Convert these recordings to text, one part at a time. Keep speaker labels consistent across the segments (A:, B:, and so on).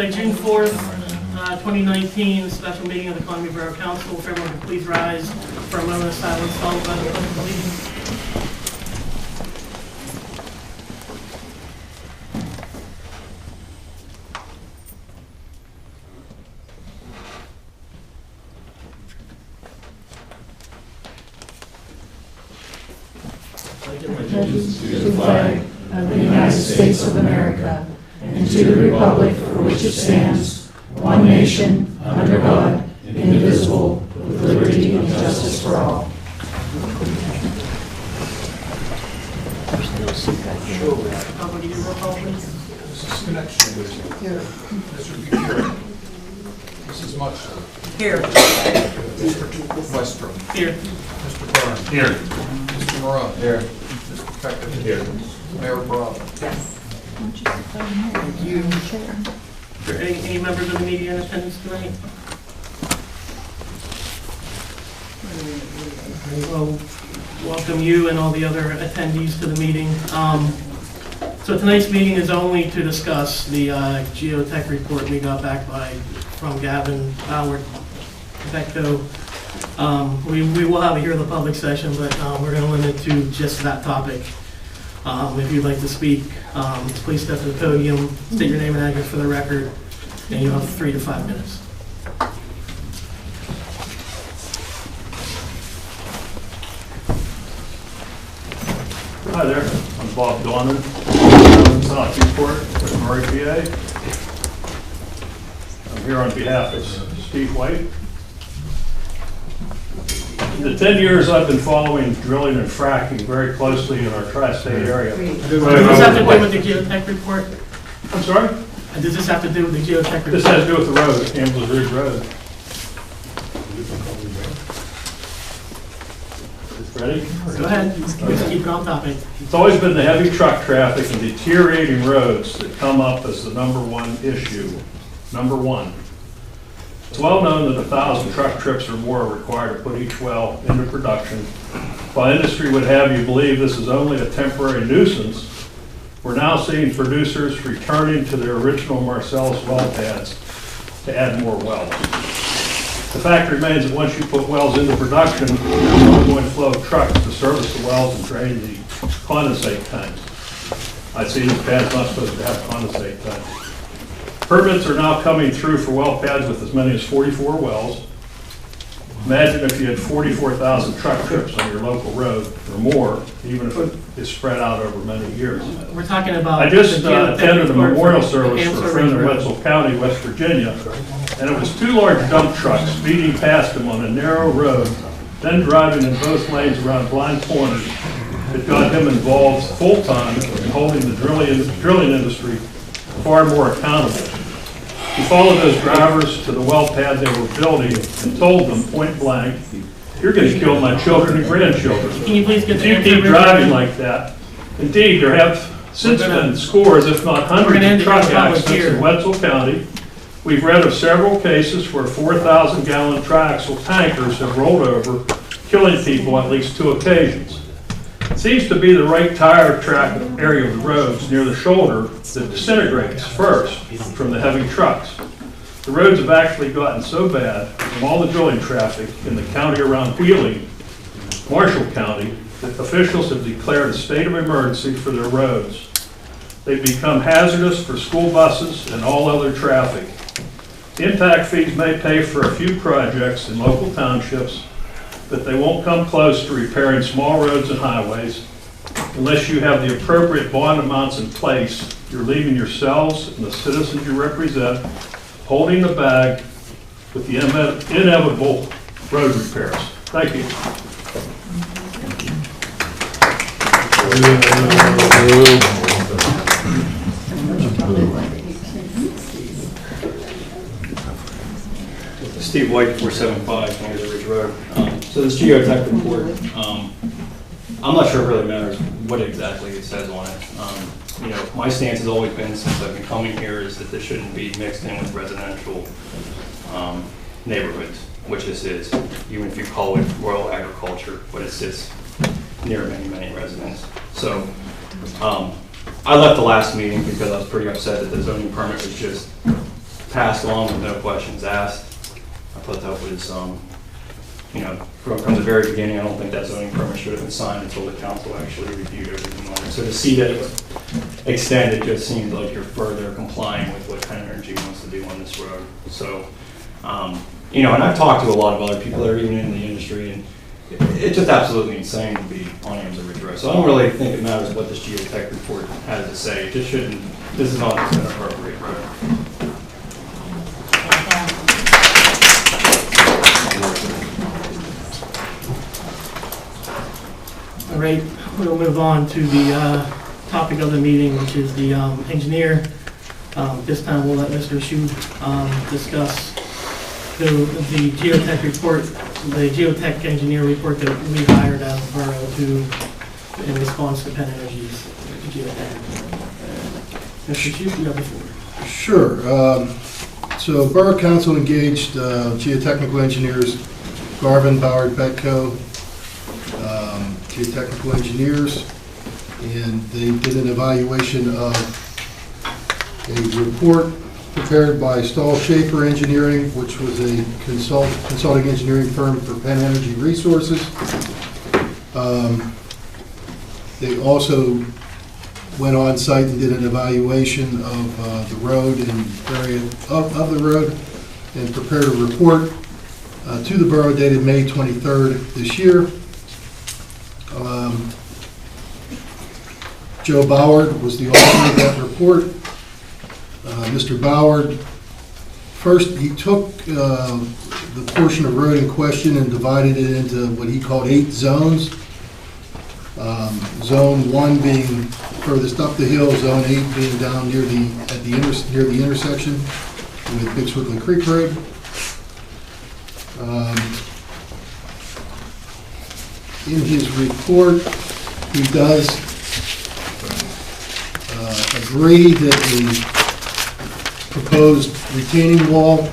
A: Monday, June 4th, 2019, special meeting of the Columbia Borough Council. If everyone could please rise for a moment of silence followed by the pledge of allegiance.
B: To the flag of the United States of America and to the republic for which it stands, one nation, under God, indivisible, with liberty and justice for all.
A: Public, you roll call, please.
C: Mrs. Connection. Here. Mr. Buchanan. Mrs. Mutchler.
A: Here.
C: Mr. Westrom.
A: Here.
C: Mr. Byrne.
D: Here.
C: Mr. Moran. Here. Mr. Peckett. Here. Mayor Borough.
A: Thank you. Are there any members of the media in attendance tonight? Well, welcome you and all the other attendees to the meeting. So tonight's meeting is only to discuss the geotech report we got back from Gavin Howard, Vecto. We will have a hear the public session, but we're going to limit it to just that topic. If you'd like to speak, please step to the podium, state your name and address for the record, and you have 3 to 5 minutes.
D: Hi there, I'm Bob Donnan, South Newport, with Murray, PA. I'm here on behalf of Steve White. In the 10 years I've been following drilling and fracking very closely in our tri-state area.
A: Does this have to do with the geotech report?
D: I'm sorry?
A: Does this have to do with the geotech report?
D: This has to do with the road, Campbell's Ridge Road. Ready?
A: Go ahead, just keep it on topic.
D: It's always been the heavy truck traffic and deteriorating roads that come up as the #1 issue. Number one. It's well known that 1,000 truck trips or more are required to put each well into production. While industry would have you believe this is only a temporary nuisance, we're now seeing producers returning to their original Marcellus well pads to add more wells. The fact remains that once you put wells into production, there's an ongoing flow of trucks to service the wells and drain the condensate tanks. I see this pad's not supposed to have condensate tanks. Permits are now coming through for well pads with as many as 44 wells. Imagine if you had 44,000 truck trips on your local road or more, even if it is spread out over many years.
A: We're talking about.
D: I just
A: the geotech
D: attended a
A: report
D: memorial
A: for
D: service for a
A: Hampshire
D: friend in
A: Ridge Road.
D: Wetzel County, West Virginia, and it was 2 large dump trucks speeding past him on a narrow road, then driving in both lanes around blind corners that got him involved full-time in holding the drilling industry far more accountable. He followed those drivers to the well pad they were building and told them point blank, "You're going to kill my children and grandchildren.
A: Can you please get
D: If
A: the
D: you
A: answer
D: keep
A: written
D: driving
A: down?
D: like that." Indeed, there have since been scores, if not hundreds,
A: end
D: of
A: the
D: truck
A: public
D: accidents
A: here.
D: in Wetzel County. We've read of several cases where 4,000-gallon triaxle tankers have rolled over, killing people on at least 2 occasions. It seems to be the right tire track area of the roads near the shoulder that disintegrates first from the heavy trucks. The roads have actually gotten so bad from all the drilling traffic in the county around Wheeling, Marshall County, that officials have declared a state of emergency for their roads. They've become hazardous for school buses and all other traffic. Impact fees may pay for a few projects in local townships, but they won't come close to repairing small roads and highways. Unless you have the appropriate bond amounts in place, you're leaving yourselves and the citizens you represent holding the bag with the inevitable road repairs. Thank you.
E: Steve White, 475 Columbia Ridge Road. So this geotech report, I'm not sure it really matters what exactly it says on it. My stance has always been, since I've been coming here, is that this shouldn't be mixed in with residential neighborhoods, which this is, even if you call it rural agriculture, but it sits near many, many residents. So I left the last meeting because I was pretty upset that the zoning permit was just passed along with no questions asked. I thought that was, you know, from the very beginning, I don't think that zoning permit should have been signed until the council actually reviewed everything on it. So to see that it was extended just seems like you're further complying with what Penn Energy wants to do on this road. So, you know, and I've talked to a lot of other people that are even in the industry, and it's just absolutely insane to be on Amesbury Ridge Road. So I don't really think it matters what this geotech report has to say. It just shouldn't, this is not an appropriate road.
A: All right, we'll move on to the topic of the meeting, which is the engineer. This time we'll let Mr. Shu discuss the geotech report, the geotech engineer report that we hired out of Borough to, in response to Penn Energy's geotech report. Mr. Shu, you have the floor.
F: Sure. So Borough Council engaged geotechnical engineers, Garvin, Boward, Betco, geotechnical engineers, and they did an evaluation of a report prepared by Stahl Schaefer Engineering, which was a consulting engineering firm for Penn Energy Resources. They also went on site and did an evaluation of the road and area of the road and prepared a report to the borough dated May 23rd this year. Joe Boward was the author of that report. Mr. Boward, first he took the portion of road in question and divided it into what he called 8 zones. Zone 1 being furthest up the hill, Zone 8 being down near the intersection with Big Swiftly Creek Road. In his report, he does agree that the proposed retaining wall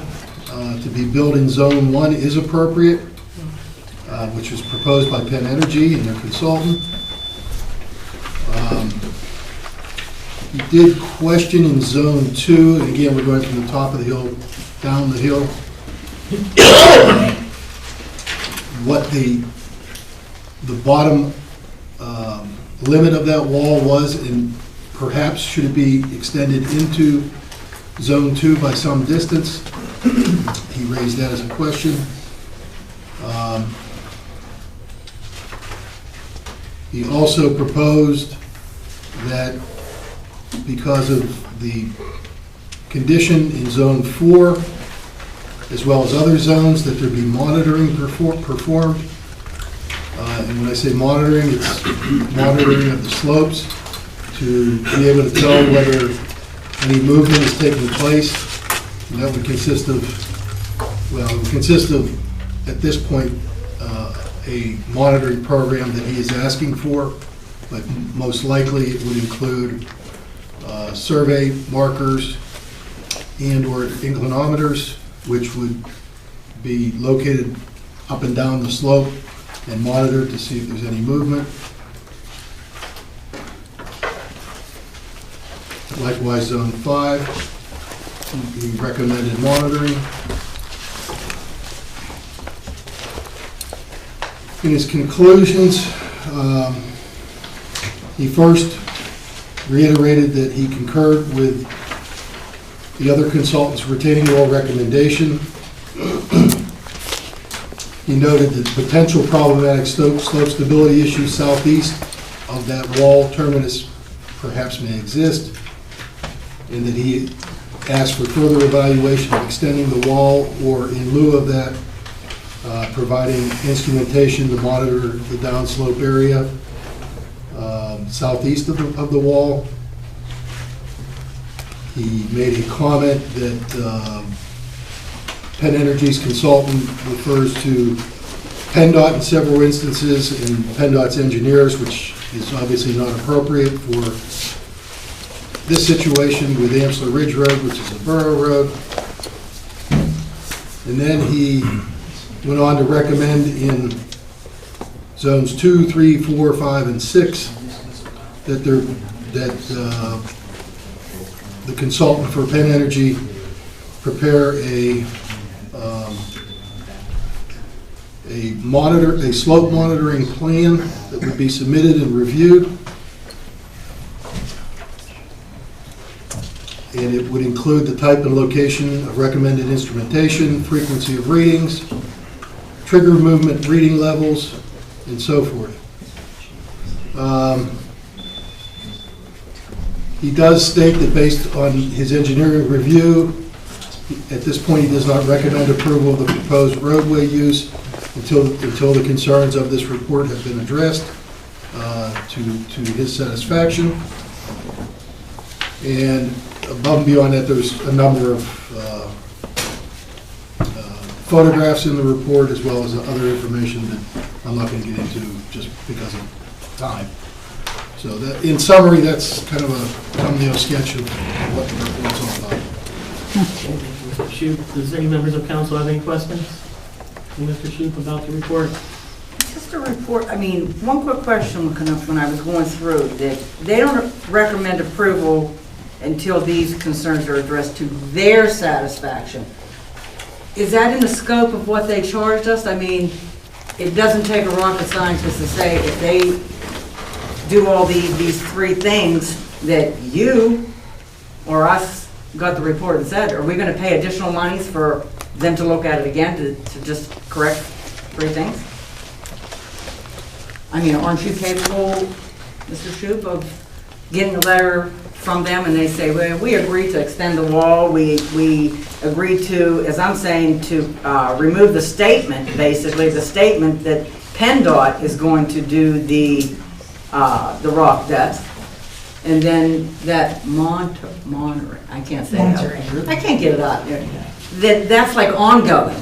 F: to be built in Zone 1 is appropriate, which was proposed by Penn Energy and their consultant. He did question in Zone 2, and again, we're going from the top of the hill down the hill, what the bottom limit of that wall was, and perhaps should it be extended into Zone 2 by some distance. He raised that as a question. He also proposed that because of the condition in Zone 4, as well as other zones, that there be monitoring performed. And when I say monitoring, it's monitoring of the slopes to be able to tell whether any movement is taking place. And that would consist of, at this point, a monitoring program that he is asking for, but most likely it would include survey markers and/or inclinometers, which would be located up and down the slope and monitored to see if there's any movement. Likewise, Zone 5, he recommended monitoring. In his conclusions, he first reiterated that he concurred with the other consultant's retaining wall recommendation. He noted that potential problematic slope stability issues southeast of that wall terminus perhaps may exist, and that he asked for further evaluation of extending the wall, or in lieu of that, providing instrumentation to monitor the downslope area southeast of the wall. He made a comment that Penn Energy's consultant refers to PennDOT in several instances and PennDOT's engineers, which is obviously not appropriate for this situation with Amesbury Ridge Road, which is a borough road. And then he went on to recommend in zones 2, 3, 4, 5, and 6 that the consultant for Penn Energy prepare a slope monitoring plan that would be submitted and reviewed. And it would include the type and location of recommended instrumentation, frequency of readings, trigger movement reading levels, and so forth. He does state that based on his engineering review, at this point he does not recommend approval of the proposed roadway use until the concerns of this report have been addressed to his satisfaction. And above and beyond that, there's a number of photographs in the report as well as other information that I'm not going to get into just because of time. So that, in summary, that's kind of a thumbnail sketch of what the report's all about.
A: Mr. Shoup, does any members of council have any questions? Mr. Shoup, about the report?
B: Just a report, I mean, one quick question when I was going through, that they don't recommend approval until these concerns are addressed to their satisfaction. Is that in the scope of what they charged us? I mean, it doesn't take a rocket scientist to say if they do all these three things that you or us got the report and said, are we going to pay additional monies for them to look at it again to just correct three things? I mean, aren't you capable, Mr. Shoup, of getting a letter from them and they say, well, we agreed to extend the wall, we agreed to, as I'm saying, to remove the statement, basically, the statement that PennDOT is going to do the rock depth, and then that monitoring, I can't say that. I can't get it out there. That's like ongoing.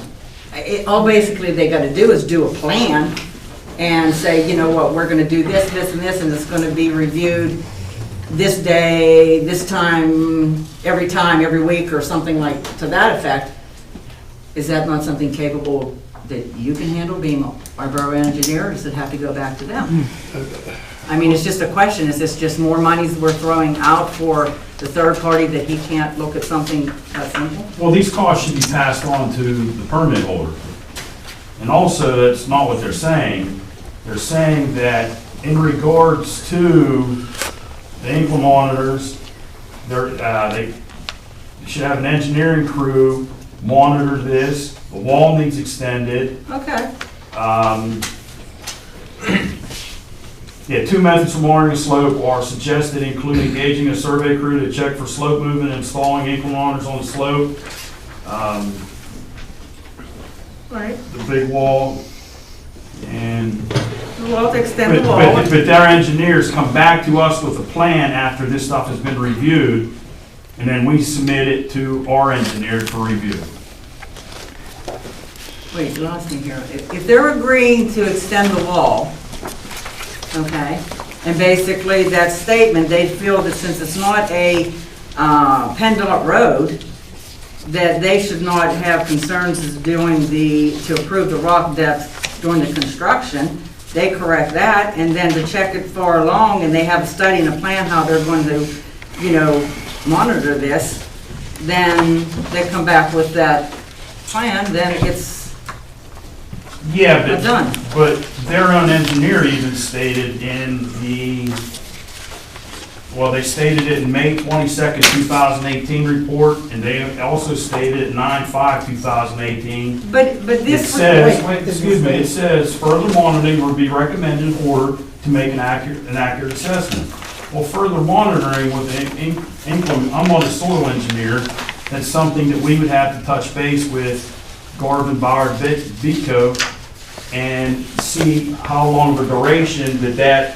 B: All basically they got to do is do a plan and say, you know what, we're going to do this, this, and this, and it's going to be reviewed this day, this time, every week, or something like to that effect. Is that not something capable that you can handle, being our borough engineer, or does it have to go back to them? I mean, it's just a question, is this just more monies we're throwing out for the third party that he can't look at something that simple?
G: Well, these costs should be passed on to the permit holder. And also, that's not what they're saying. They're saying that in regards to the ankle monitors, they should have an engineering crew monitor this. The wall needs extended.
B: Okay.
G: Yeah, 2 methods for monitoring slope are suggested, including engaging a survey crew to check for slope movement and installing ankle monitors on the slope.
B: Right.
G: The big wall, and
B: Well, to extend the wall.
G: but their engineers come back to us with a plan after this stuff has been reviewed, and then we submit it to our engineer for review.
B: Wait, you lost me here. If they're agreeing to extend the wall, okay, and basically that statement, they feel that since it's not a PennDOT road, that they should not have concerns as to approve the rock depth during the construction. They correct that, and then to check it far along, and they have a study and a plan how they're going to, monitor this, then they come back with that plan, then it's
G: Yeah,
B: done.
G: but their own engineer even stated they stated it in May 22nd, 2018 report, and they also stated it in 9/5/2018.
B: But
G: It
B: this
G: says, it says further monitoring would be recommended in order to make an accurate assessment. Well, further monitoring with I'm not a soil engineer, that's something that we would have to touch base with Garvin, Bauer, Vico, and see how long of a duration that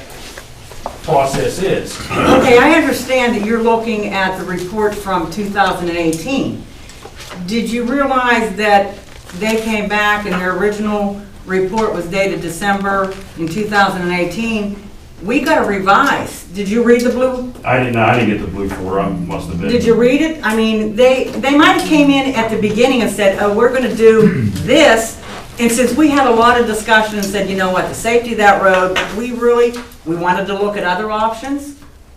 G: process is.
B: Okay, I understand that you're looking at the report from 2018. Did you realize that they came back and their original report was dated December in 2018? We got a revise. Did you read the blue?
G: I didn't get the blue for, must have been.
B: Did you read it? I mean, they might have came in at the beginning and said, oh, we're going to do this. And since we had a lot of discussion and said, you know what, the safety of that road, we wanted to look at other options.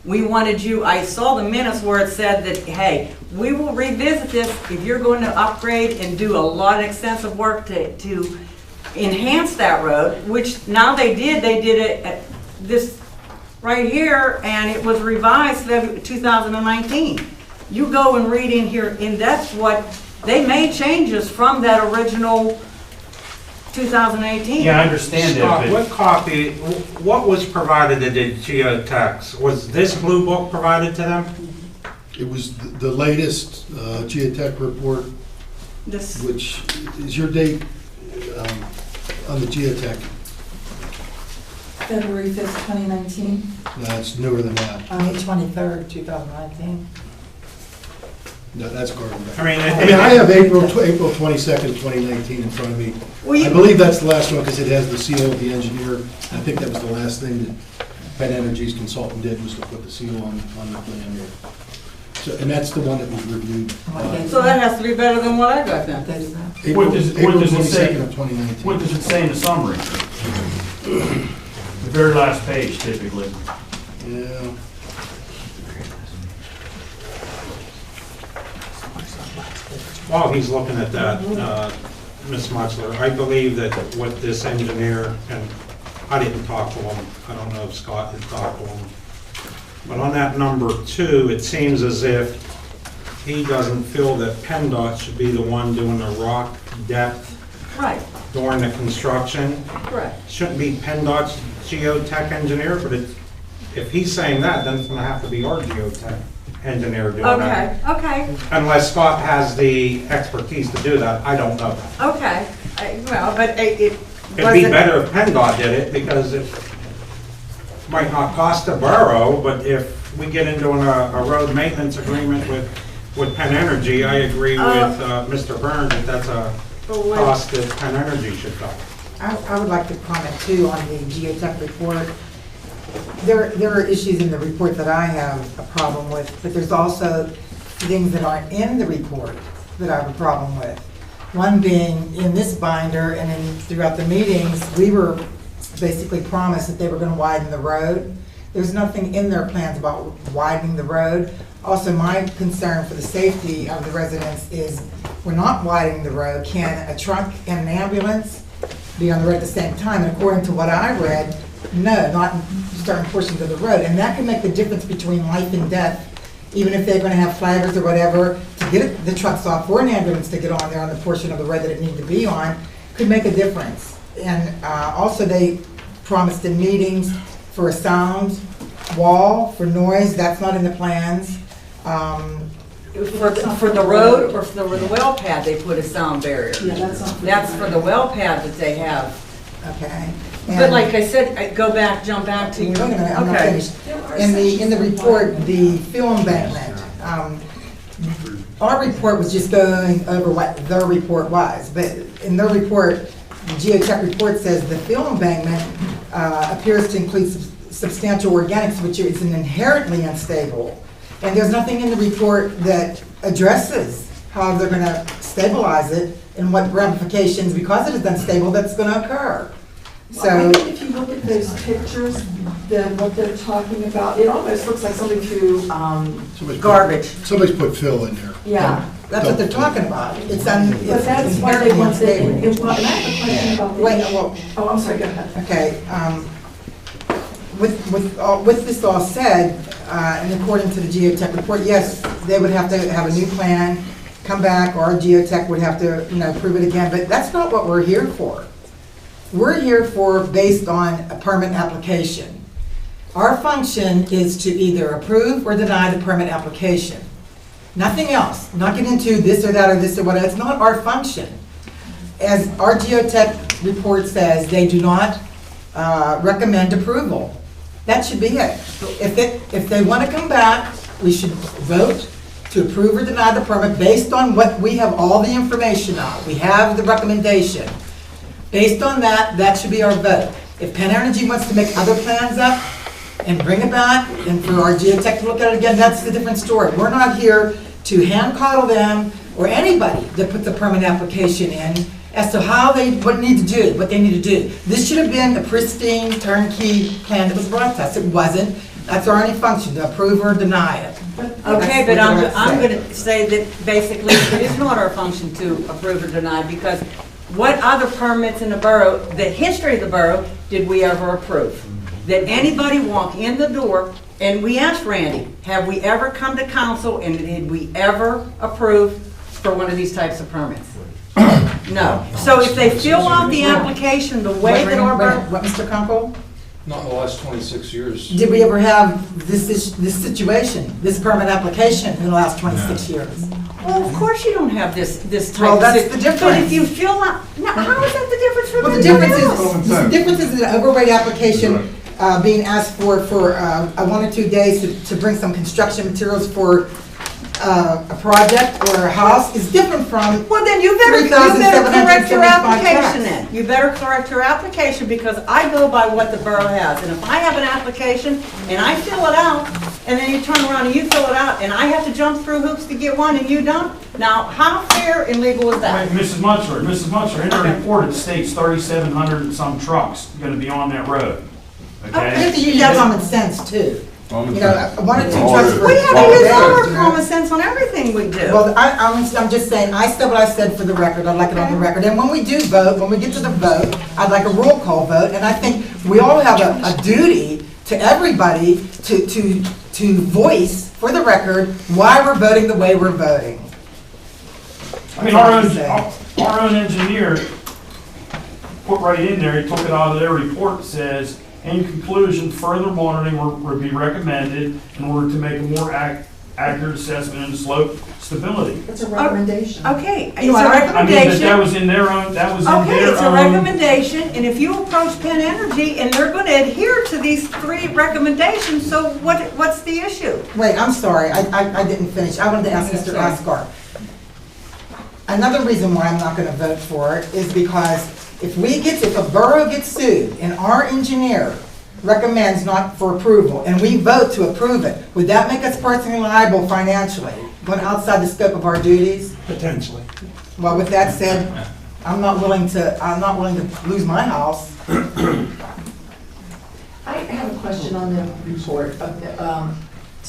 B: I saw the minutes where it said that, hey,
H: we will revisit this if you're going to upgrade and do a lot of extensive work to enhance that road, which now they did it at this right here, and it was revised February 2019. You go and read in here, and that's what, they made changes from that original 2018.
G: Yeah, I understand
I: Scott,
G: that,
I: what copy, what was provided to the geotechs? Was this blue book provided to them?
F: It was the latest geotech report,
H: This,
F: which is your date on the geotech.
B: February 5th, 2019,
F: No, it's newer than that.
B: May 23rd, 2019.
F: No, that's Garden.
I: I mean,
F: I mean, I have April 22nd, 2019 in front of me.
H: well,
F: I
H: you,
F: believe that's the last one because it has the seal of the engineer. I think that was the last thing that Penn Energy's consultant did, was to put the seal on the plan here. So, and that's the one that was reviewed.
H: so that has to be better than what I got then.
F: April
G: What does it say?
F: 22nd of 2019.
G: what does it say in the summary? The very last page typically.
F: Yeah.
I: while he's looking at that, Ms. Mutzler, I believe that what this engineer, and I didn't talk to him, I don't know if Scott had talked to him, but on that number 2, it seems as if he doesn't feel that PennDOT should be the one doing the rock depth
H: Right,
I: during the construction.
H: correct.
I: Shouldn't be PennDOT's geotech engineer, but if he's saying that, then it's gonna have to be our geotech engineer doing that.
H: Okay, okay,
I: Unless Scott has the expertise to do that, I don't know.
H: okay. Well, but it
I: It'd be
H: wasn't,
I: better if PennDOT did it, because it might not cost the borough, but if we get into a road maintenance agreement with Penn Energy, I agree with Mr. Byrne that that's a cost that Penn Energy should cover.
J: I would like to comment too on the geotech report. There are issues in the report that I have a problem with, but there's also things that aren't in the report that I have a problem with. One being in this binder and throughout the meetings, we were basically promised that they were gonna widen the road. There's nothing in their plans about widening the road. Also, my concern for the safety of the residents is we're not widening the road. Can a truck and an ambulance be on the road at the same time? And according to what I read, no, not in certain portions of the road. And that can make the difference between life and death, even if they're gonna have flaggers or whatever, to get the trucks off or an ambulance to get on there on the portion of the road that it needs to be on, could make a difference. And also they promised in meetings for a sound wall, for noise, that's not in the plans.
H: for the road or for the well pad, they put a sound barrier.
B: Yeah, that's not.
H: That's for the well pad that they have.
J: Okay.
H: But like I said, jump back to
J: Wait
H: you.
J: a minute, I'm not
H: Okay.
J: finished. In the report, the fuel embankment, our report was just going over what their report was, but in their report, the geotech report says the fuel embankment appears to include substantial organics, which is inherently unstable. And there's nothing in the report that addresses how they're gonna stabilize it and what ramifications, because it is unstable, that's gonna occur.
B: So I think if you look at those pictures, then what they're talking about, it almost looks like something through,
H: Garbage.
F: Somebody's put fill in there.
B: yeah.
J: That's what they're talking about. It's
B: But that's why they
J: inherently
B: want the,
J: unstable.
B: and I have a question about the.
J: Wait, well,
B: Oh, I'm sorry, go ahead.
J: okay, with this all said, and according to the geotech report, yes, they would have to have a new plan, come back, or geotech would have to, approve it again, but that's not what we're here for. We're here for, based on a permit application. Our function is to either approve or deny the permit application. Nothing else, not get into this or that or this or whatever, it's not our function. As our geotech report says, they do not recommend approval. That should be it. If they want to come back, we should vote to approve or deny the permit based on what we have all the information on. We have the recommendation. Based on that, that should be our vote. If Penn Energy wants to make other plans up and bring it back, and for our geotech to look at it again, that's the different story. We're not here to hand coddle them or anybody that puts a permit application in as to what they need to do. This should have been a pristine turnkey plan that was brought to us. It wasn't. That's our only function, to approve or deny it.
H: Okay, but
J: That's what
H: I'm
J: I
H: going to say that basically it is not our function to approve or deny, because what other permits in the borough, the history of the borough, did we ever approve? That anybody walk in the door, and we asked Randy, have we ever come to council and did we ever approve for one of these types of permits? No. So if they fill out the application the way that our borough.
J: What, Mr. Kunkel?
C: Not in the last 26 years.
J: Did we ever have this situation, this permit application in the last 26 years?
H: Well, of course you don't have this type
J: Well,
H: of.
J: that's the
H: But
J: difference.
H: if you fill out, now, how is that the difference from
J: Well, the
H: everybody
J: difference
H: else?
J: is, the difference is an overweight application being asked for 1 or 2 days to bring some construction materials for a project or a house is different from.
H: Well, then you better correct your
J: 3,775
H: application
J: tracks.
H: then. You better correct your application, because I go by what the borough has. And if I have an application and I fill it out, and then you turn around and you fill it out, and I have to jump through hoops to get one and you don't, now, how fair and legal is that?
G: Wait, Mrs. Mutchler, in the report it states 3,700 and some trucks gonna be on that road,
J: You
G: okay?
J: have to use your common sense too. You know, 1 or 2 trucks for.
H: We have to use our
J: you know?
H: common sense on everything we do.
J: Well, I'm just saying, I said what I said for the record, I'd like it on the record. And when we do vote, when we get to the vote, I'd like a roll call vote. And I think we all have a duty to everybody to voice for the record why we're voting the way we're voting.
G: I mean, our own engineer put right in there, he took it out of their report, says, in conclusion, further monitoring would be recommended in order to make a more accurate assessment of slope stability.
B: It's a recommendation.
H: Okay, it's
J: You
H: a
J: know,
G: I mean, but
H: recommendation.
G: that was in their own,
H: Okay, it's a recommendation, and if you approach Penn Energy and they're going to adhere to these 3 recommendations, so what's the issue?
J: Wait, I'm sorry, I didn't finish. I wanted to ask Mr. Asgar. Another reason why I'm not gonna vote for it is because if a borough gets sued and our engineer recommends not for approval and we vote to approve it, would that make us personally liable financially, going outside the scope of our duties?
I: Potentially.
J: Well, with that said, I'm not willing to lose my house.
B: I have a question on the report of the,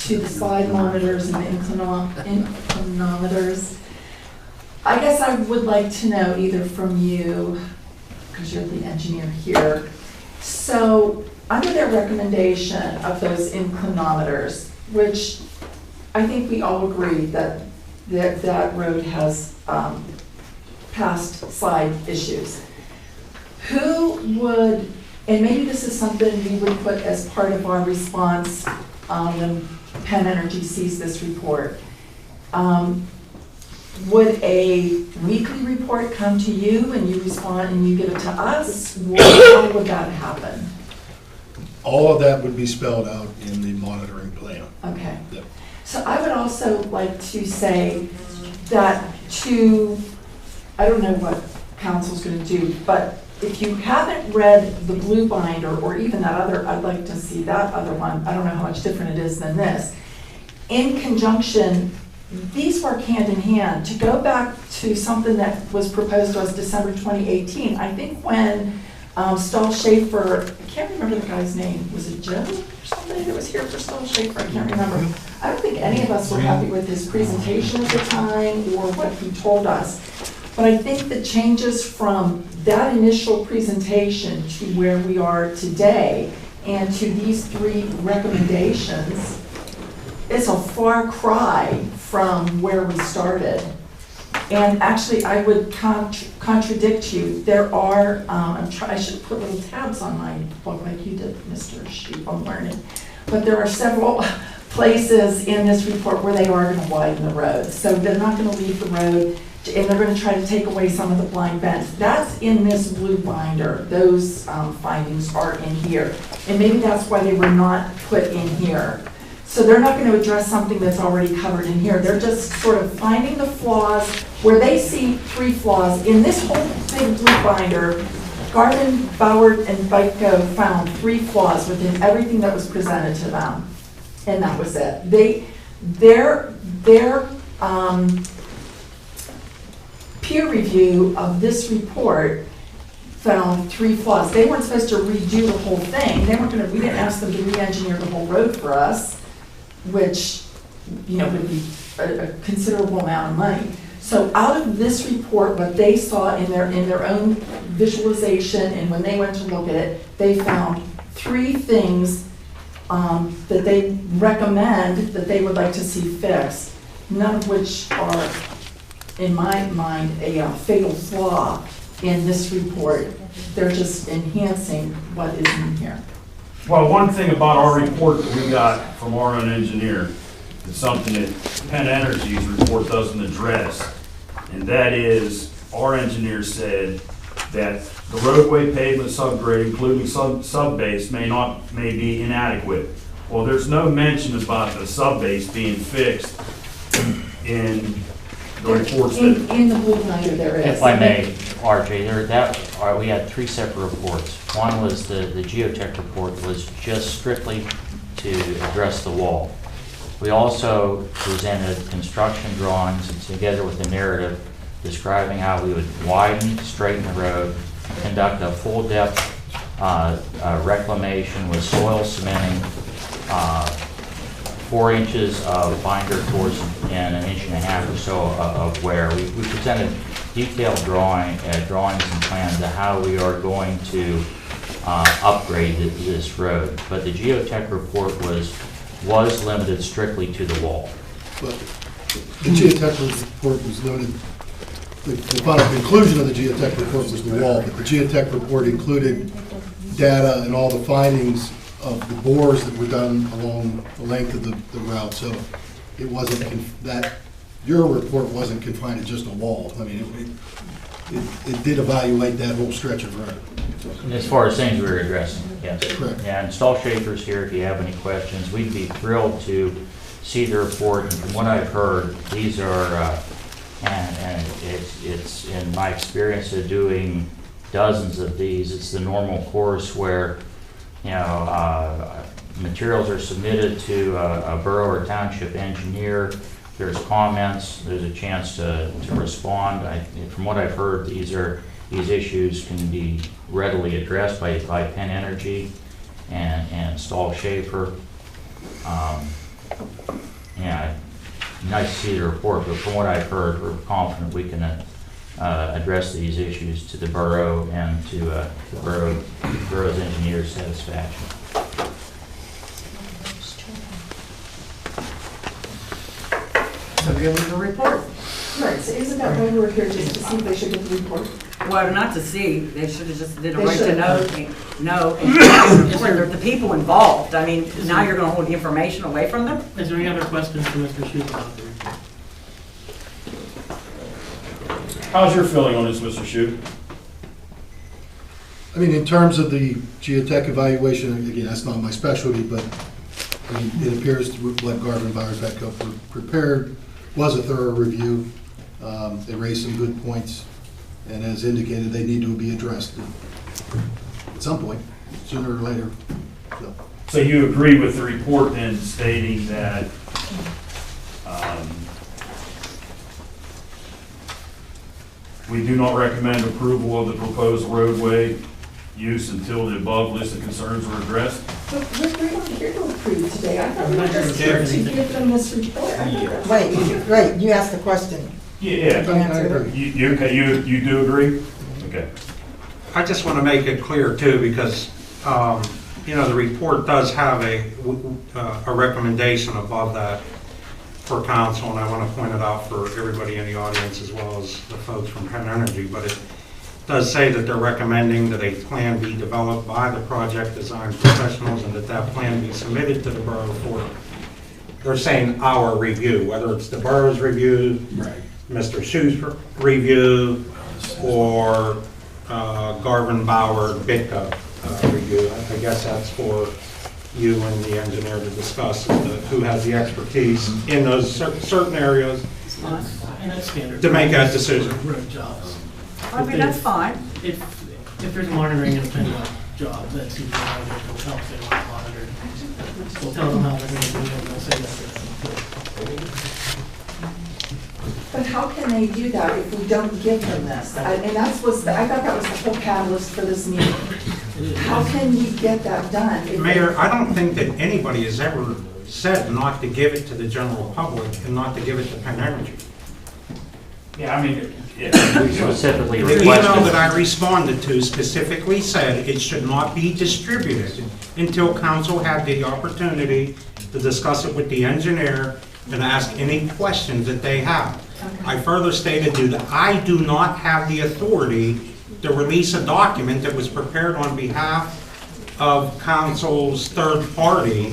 B: to the slide monitors and the inclinometers. I guess I would like to know either from you, because you're the engineer here. So under their recommendation of those inclinometers, which I think we all agree that that road has past slide issues. Who would, and maybe this is something we would put as part of our response when Penn Energy sees this report. Would a weekly report come to you and you respond and you give it to us? How would that happen?
F: All of that would be spelled out in the monitoring plan.
B: Okay.
F: Yep.
B: So I would also like to say that I don't know what council's going to do, but if you haven't read the blue binder or even that other, I'd like to see that other one. I don't know how much different it is than this. In conjunction, these work hand in hand. To go back to something that was proposed to us December 2018, I think when Stahl Schaefer, I can't remember the guy's name, was it Joe or somebody that was here for Stahl Schaefer? I can't remember. I don't think any of us were happy with his presentation at the time or what he told us. But I think the changes from that initial presentation to where we are today and to these 3 recommendations, it's a far cry from where we started. And actually, I would contradict you. There are, I should put little tabs on my book like you did, Mr. Sheep, I'm learning. But there are several places in this report where they are going to widen the road. So they're not going to leave the road, and they're going to try to take away some of the blind bends. That's in this blue binder. Those findings are in here. And maybe that's why they were not put in here. So they're not going to address something that's already covered in here. They're just sort of finding the flaws where they see 3 flaws. In this whole big blue binder, Garvin, Boward, and Biko found 3 flaws within everything that was presented to them. And that was it. Their peer review of this report found 3 flaws. They weren't supposed to redo the whole thing. They weren't gonna, we didn't ask them to re-engineer the whole road for us, which, you know, would be a considerable amount of money. So out of this report, what they saw in their own visualization, and when they went to look at it, they found 3 things that they recommend that they would like to see fixed, none of which are, in my mind, a fatal flaw in this report. They're just enhancing what is in here.
G: Well, one thing about our report that we got from our own engineer is something that Penn Energy's report doesn't address. And that is, our engineer said that the roadway pavement subgrade, including subbase, may be inadequate. Well, there's no mention about the subbase being fixed in the reports that.
B: In the Blue Binder there is.
K: If I may, RJ, we had 3 separate reports. One was the geotech report was just strictly to address the wall. We also presented construction drawings and together with a narrative describing how we would widen, straighten the road, conduct a full depth reclamation with soil cementing, 4 inches of binder course and 1.5 inches or so of wear. We presented detailed drawings and plans of how we are going to upgrade this road. But the geotech report was limited strictly to the wall.
F: But the geotech report was noted, the final conclusion of the geotech report was the wall, but the geotech report included data and all the findings of the bores that were done along the length of the route. So it wasn't your report wasn't confined to just a wall. I mean, it did evaluate that whole stretch of road.
K: And as far as things we were addressing, yes.
F: Correct.
K: And Stall Schaefer's here if you have any questions. We'd be thrilled to see the report. And from what I've heard, these are, and it's in my experience of doing dozens of these, it's the normal course where, you know, materials are submitted to a borough or township engineer. There's comments, there's a chance to respond. From what I've heard, these issues can be readily addressed by Penn Energy and Stall Schaefer. Yeah, nice to see the report, but from what I've heard, we're confident we can address these issues to the borough and to the borough's engineer's satisfaction.
H: So give them the report.
B: Right, so isn't that why we were here, just to see if they should get the report?
H: Well, not to see, they should have just did a
B: They
H: right to
B: should.
H: know, and the people involved. I mean, now you're gonna hold the information away from them?
A: Is there any other questions for Mr. Shute about the report?
G: How's your feeling on this, Mr. Shute?
F: I mean, in terms of the geotech evaluation, again, that's not my specialty, but I mean, it appears to what Garvin Bowers Petco prepared was a thorough review. They raised some good points, and as indicated, they need to be addressed at some point, sooner or later.
G: So you agree with the report then stating that we do not recommend approval of the proposed roadway use until the above list of concerns are addressed?
B: But we're not here to approve today. I thought we
A: I'm
B: were
A: not sure
B: just
A: if
B: here
A: there's
B: to
A: anything.
B: give them this report. I thought that's-
J: Right, you asked the question.
G: Yeah.
J: You answered it.
G: You do agree? Okay.
I: I just want to make it clear too, because, you know, the report does have a recommendation above that for council, and I want to point it out for everybody in the audience as well as the folks from Penn Energy, but it does say that they're recommending that a plan be developed by the project design professionals and that plan be submitted to the borough for, they're saying our review, whether it's the borough's review, Mr. Shue's review, or Garvin Bauer Bitco review. I guess that's for you and the engineer to discuss who has the expertise in those certain areas
A: And that's standard.
I: to make that decision.
A: Road jobs.
H: I mean, that's fine.
A: If there's monitoring and depending on jobs, that's usually how they will help, they want it monitored. We'll tell them how they're going to do it, and they'll say that.
B: But how can they do that if we don't give them this? And I thought that was the whole catalyst for this meeting. How can we get that done?
I: Mayor, I don't think that anybody has ever said not to give it to the general public and not to give it to Penn Energy.
G: Yeah, I mean,
K: We specifically
I: The email that
K: requested,
I: I responded to specifically said it should not be distributed until council had the opportunity to discuss it with the engineer and ask any questions that they have. I further stated that I do not have the authority to release a document that was prepared on behalf of council's third party.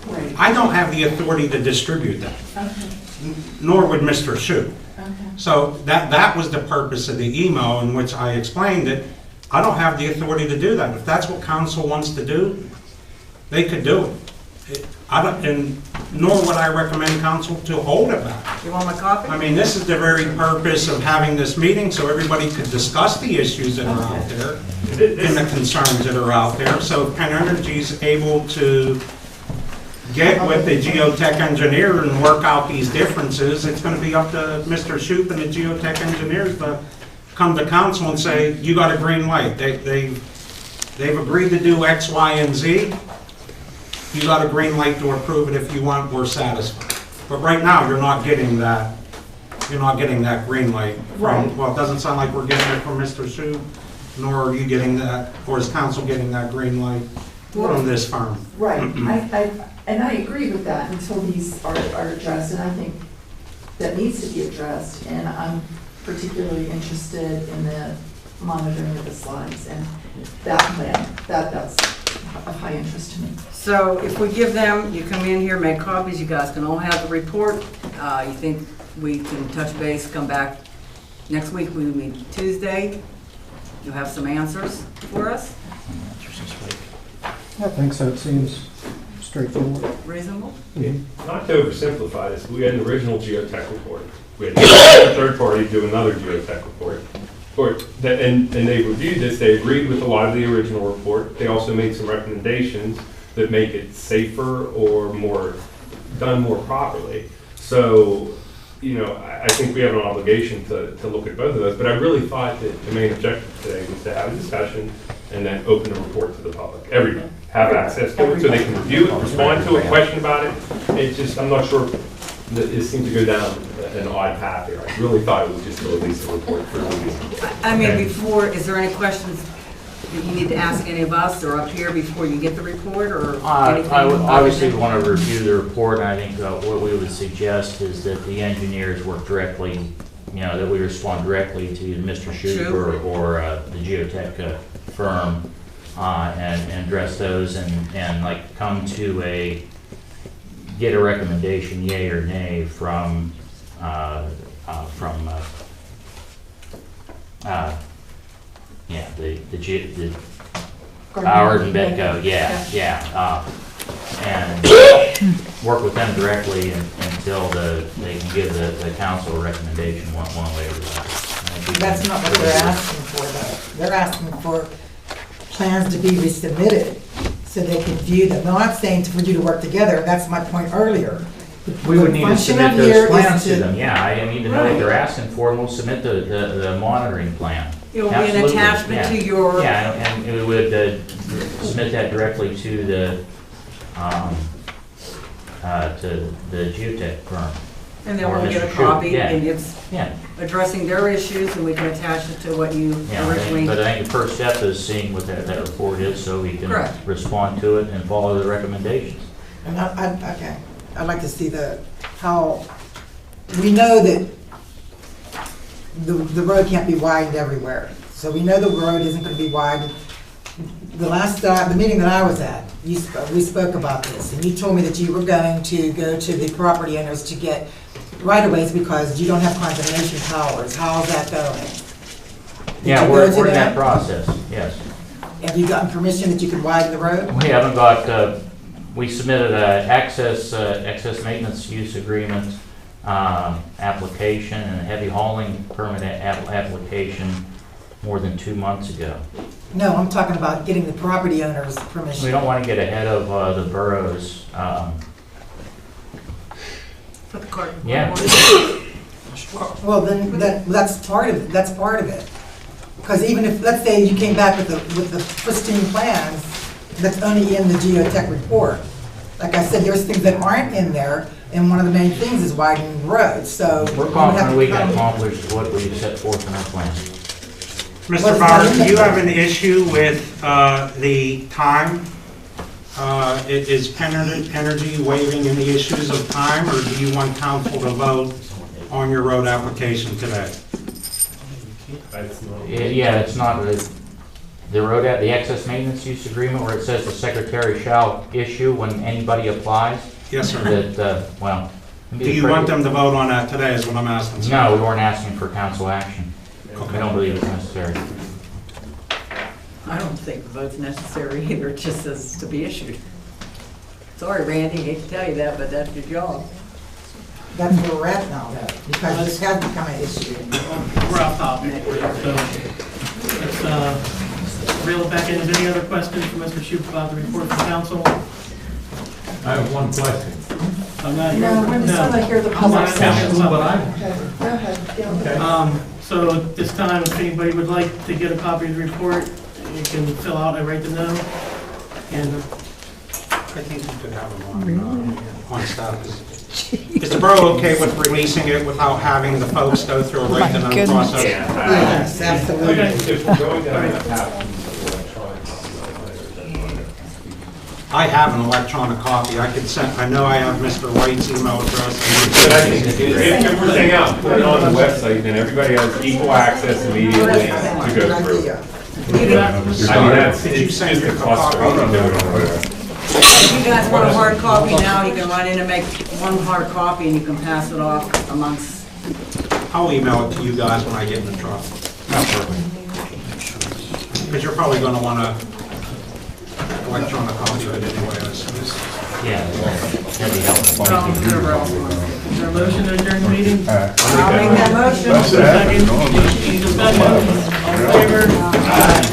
B: Right.
I: I don't have the authority to distribute that, nor would Mr. Shu. So that was the purpose of the email in which I explained that I don't have the authority to do that. If that's what council wants to do, they could do it. And nor would I recommend council to hold it back.
H: You want my copy?
I: I mean, this is the very purpose of having this meeting, so everybody could discuss the issues that are out there and the concerns that are out there. So if Penn Energy's able to get with the geotech engineer and work out these differences, it's gonna be up to Mr. Shoup and the geotech engineers to come to council and say, you got a green light. They've agreed to do X, Y, and Z. You got a green light to approve it if you want, we're satisfied. But right now, you're not getting that green light from, well, it doesn't sound like we're getting it from Mr. Shoup, nor are you getting that, or is council getting that green light from this firm.
B: Right, and I agree with that until these are addressed, and I think that needs to be addressed, and I'm particularly interested in the monitoring of the slides and that plan, that's of high interest to me.
H: So if we give them, you come in here, make copies, you guys can all have the report. You think we can touch base, come back next week, we meet Tuesday? You'll have some answers for us?
L: I think so. It seems straightforward.
H: Reasonable?
M: Not to oversimplify this, we had an original geotech report. We had a third party do another geotech report. And they reviewed this, they agreed with a lot of the original report. They also made some recommendations that make it safer or done more properly. So, you know, I think we have an obligation to look at both of those, but I really thought that the main objective today was to have a discussion and then open the report to the public. Everybody have access to it so they can review it, respond to it, question about it. It's just, I'm not sure that it seemed to go down an odd path here. I really thought it was just to release a report for no reason.
H: I mean, before, is there any questions that you need to ask any of us or up here before you get the report or anything?
K: I would obviously want to review the report, and I think what we would suggest is that the engineers work directly, you know, that we respond directly to Mr. Shoup or the geotech firm and address those and like come to get a recommendation, yay or nay, from the Howard and Betco, and work with them directly until they can give the council a recommendation one way or the other.
J: That's not what they're asking for, though. They're asking for plans to be resubmitted so they can view them. No, I'm saying for you to work together, that's my point earlier.
K: We would need to
J: function
K: submit
J: of
K: those
J: here is
K: plans to
J: to-
K: them, yeah, I need to know what they're asking for, and we'll submit the monitoring plan.
H: It will be an
K: Absolutely,
H: attachment to
K: yeah.
H: your.
K: Yeah, and we would submit that directly to the geotech firm.
H: And then
K: Or
H: we'll get a
K: Mr. Shoup,
H: copy,
K: yeah.
H: and it's
K: Yeah,
H: addressing their issues, and we can attach it to what you
K: yeah,
H: originally.
K: but I think the first step is seeing what that report is, so we can
H: Correct.
K: respond to it and follow the recommendations.
J: And okay, I'd like to see how, we know that the road can't be widened everywhere. So we know the road isn't gonna be widened. The meeting that I was at, we spoke about this, and you told me that you were going to go to the property owners to get right-of-ways because you don't have condemnation powers. How's that going? Did
K: Yeah,
J: you
K: we're
J: go to
K: in
J: them?
K: that process, yes.
J: Have you gotten permission that you can widen the road?
K: We haven't got, we submitted a excess maintenance use agreement application and a heavy hauling permit application more than 2 months ago.
J: No, I'm talking about getting the property owners permission.
K: We don't want to get ahead of the borough's,
H: Put the cart.
K: yeah.
J: Well, then, that's part of it, that's part of it. Because even if, let's say you came back with the pristine plans, that's only in the geotech report. Like I said, there's things that aren't in there, and one of the main things is widening the road, so.
K: We're confident we can accomplish what we set forth in our plan.
I: Mr. Bauer, do you have an issue with the time? Is Penn Energy waiving any issues of time, or do you want council to vote on your road application today?
K: Yeah, it's not the road, the excess maintenance use agreement where it says the secretary shall issue when anybody applies.
I: Yes, sir.
K: That, well.
I: Do you want them to vote on that today is what I'm asking, sir?
K: No, we weren't asking for council action.
I: Okay.
K: We don't believe it's necessary.
H: I don't think the vote's necessary either, it just says to be issued. Sorry, Randy, hate to tell you that, but that's your job.
J: That's where we're at now, though, because this has become an issue.
A: We're off topic, so let's reel it back in. Is any other questions from Mr. Shoup about the report from council?
N: I have one question.
A: I'm not here.
B: No, we're just gonna hear the
A: I'm
B: public
A: not
B: session.
A: here.
N: But I,
B: Go ahead.
A: So at this time, if anybody would like to get a copy of the report, you can fill out and write them down. And
I: I think you could have them on status. Is the borough okay with releasing it without having the folks go through a right to know process?
J: Yes, absolutely.
A: Okay.
M: If we're going down that path.
I: I have an electronic copy. I could send, I know I have Mr. White's email address.
M: But I think if everything out, put it on the website, then everybody has equal access immediately to go through. I mean, that's,
I: Did you
M: it's
I: send
M: just
I: your
M: a cluster.
I: copy?
H: If you guys want a hard copy now, you can run in and make one hard copy and you can pass it off amongst.
I: I'll email it to you guys when I get in the truck. Because you're probably going to want to electronic copy of it anyway, I suppose.
K: Yeah, that'd be helpful.
H: whoever else wants it.
A: is there a motion to adjourn the meeting?
H: I'll make that motion.
A: Second. Any discussion? All in favor? Aye.